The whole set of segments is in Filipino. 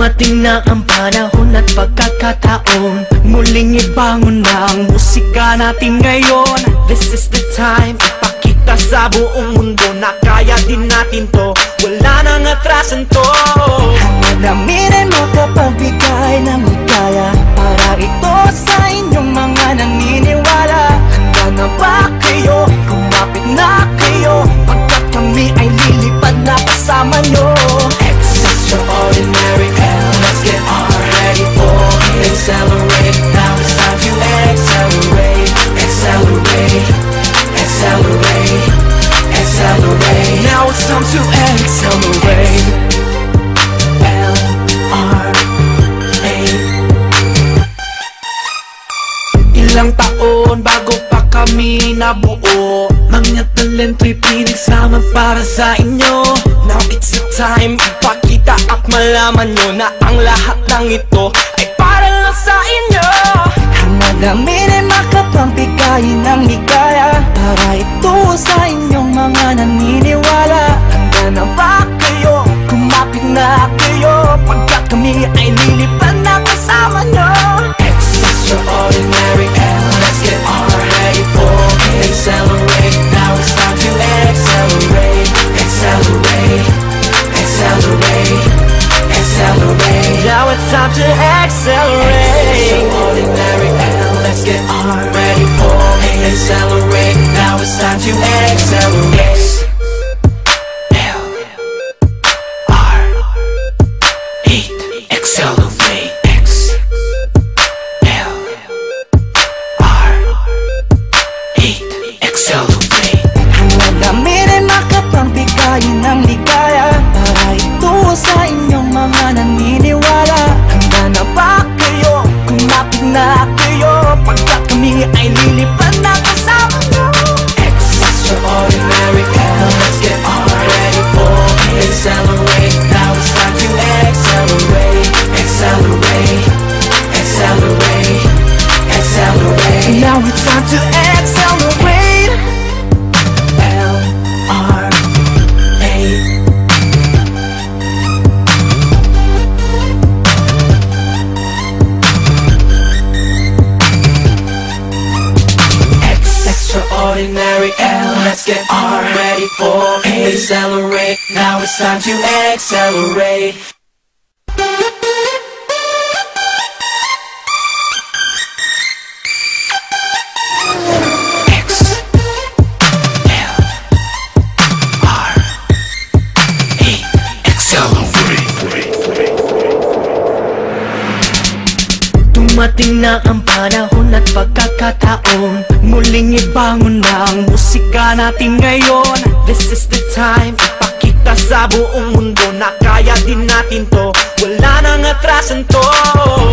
Dumating na ang panahon at pagkakataon, muling ibangon na ang musika natin ngayon. This is the time, ipakita sa buong mundo na kaya din natin to, wala nang atrasan to. Hangad namin ay makapagbigay ng ligaya para ito sa inyong mga naniniwala. Handa na ba kayo? Kumapit na kayo, pagkat kami ay lilipad na kasama nyo. Extraordinary, let's get ready for accelerate. Now it's time to accelerate, accelerate, accelerate, accelerate. Now it's time to accelerate. L-R-A. Ilang taon bago pa kami nabuo, mga talento'y pinagsama para sa inyo. Now it's the time, ipakita at malaman nyo na ang lahat ng ito ay para lang sa inyo. Hangad namin ay makapagbigay ng ligaya para ito sa inyong mga naniniwala. Handa na ba kayo? Kumapit na kayo, pagkat kami ay lilipad na kasama nyo. Extraordinary, let's get ready for accelerate. Now it's time to accelerate, accelerate, accelerate, accelerate. Now it's time to accelerate. Extraordinary, let's get ready for accelerate. Now it's time to accelerate. L-R-A. Accelerate. Accelerate. Hangad namin ay makapagbigay ng ligaya para ito sa inyong mga naniniwala. Handa na ba kayo? Kumapit na kayo, pagkat kami ay lilipad na kasama nyo. Extraordinary, let's get ready for accelerate. Now it's time to accelerate, accelerate, accelerate, accelerate. Now it's time to accelerate. L-R-A. Extraordinary, let's get ready for accelerate. Now it's time to accelerate. Dumating na ang panahon at pagkakataon, muling ibangon na ang musika natin ngayon. This is the time, ipakita sa buong mundo na kaya din natin to, wala nang atrasan to.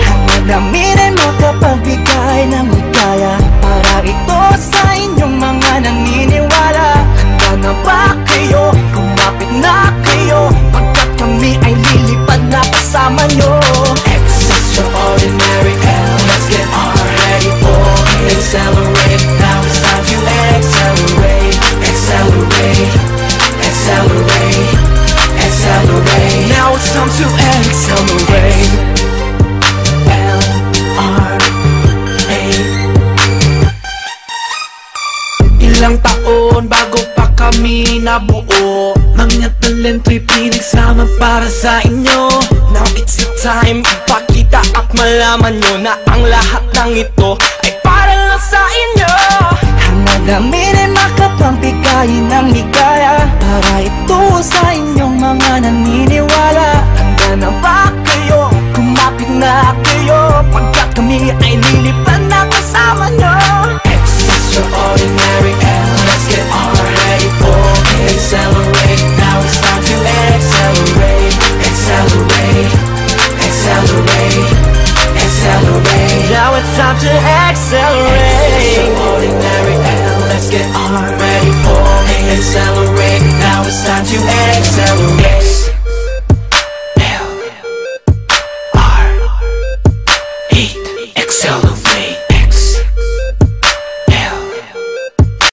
Hangad namin ay makapagbigay ng ligaya para ito sa inyong mga naniniwala. Handa na ba kayo? Kumapit na kayo, pagkat kami ay lilipad na kasama nyo. Extraordinary, let's get ready for accelerate. Now it's time to accelerate, accelerate, accelerate, accelerate. Now it's time to accelerate. L-R-A. Ilang taon bago pa kami nabuo, mga talento'y pinagsama para sa inyo. Now it's the time, ipakita at malaman nyo na ang lahat ng ito ay para lang sa inyo. Hangad namin ay makapagbigay ng ligaya para ito sa inyong mga naniniwala. Handa na ba kayo? Kumapit na kayo, pagkat kami ay lilipad na kasama nyo. Extraordinary, let's get ready for accelerate. Now it's time to accelerate, accelerate, accelerate, accelerate. Now it's time to accelerate. Extraordinary, let's get ready for accelerate. Now it's time to accelerate. L-R-A. Accelerate.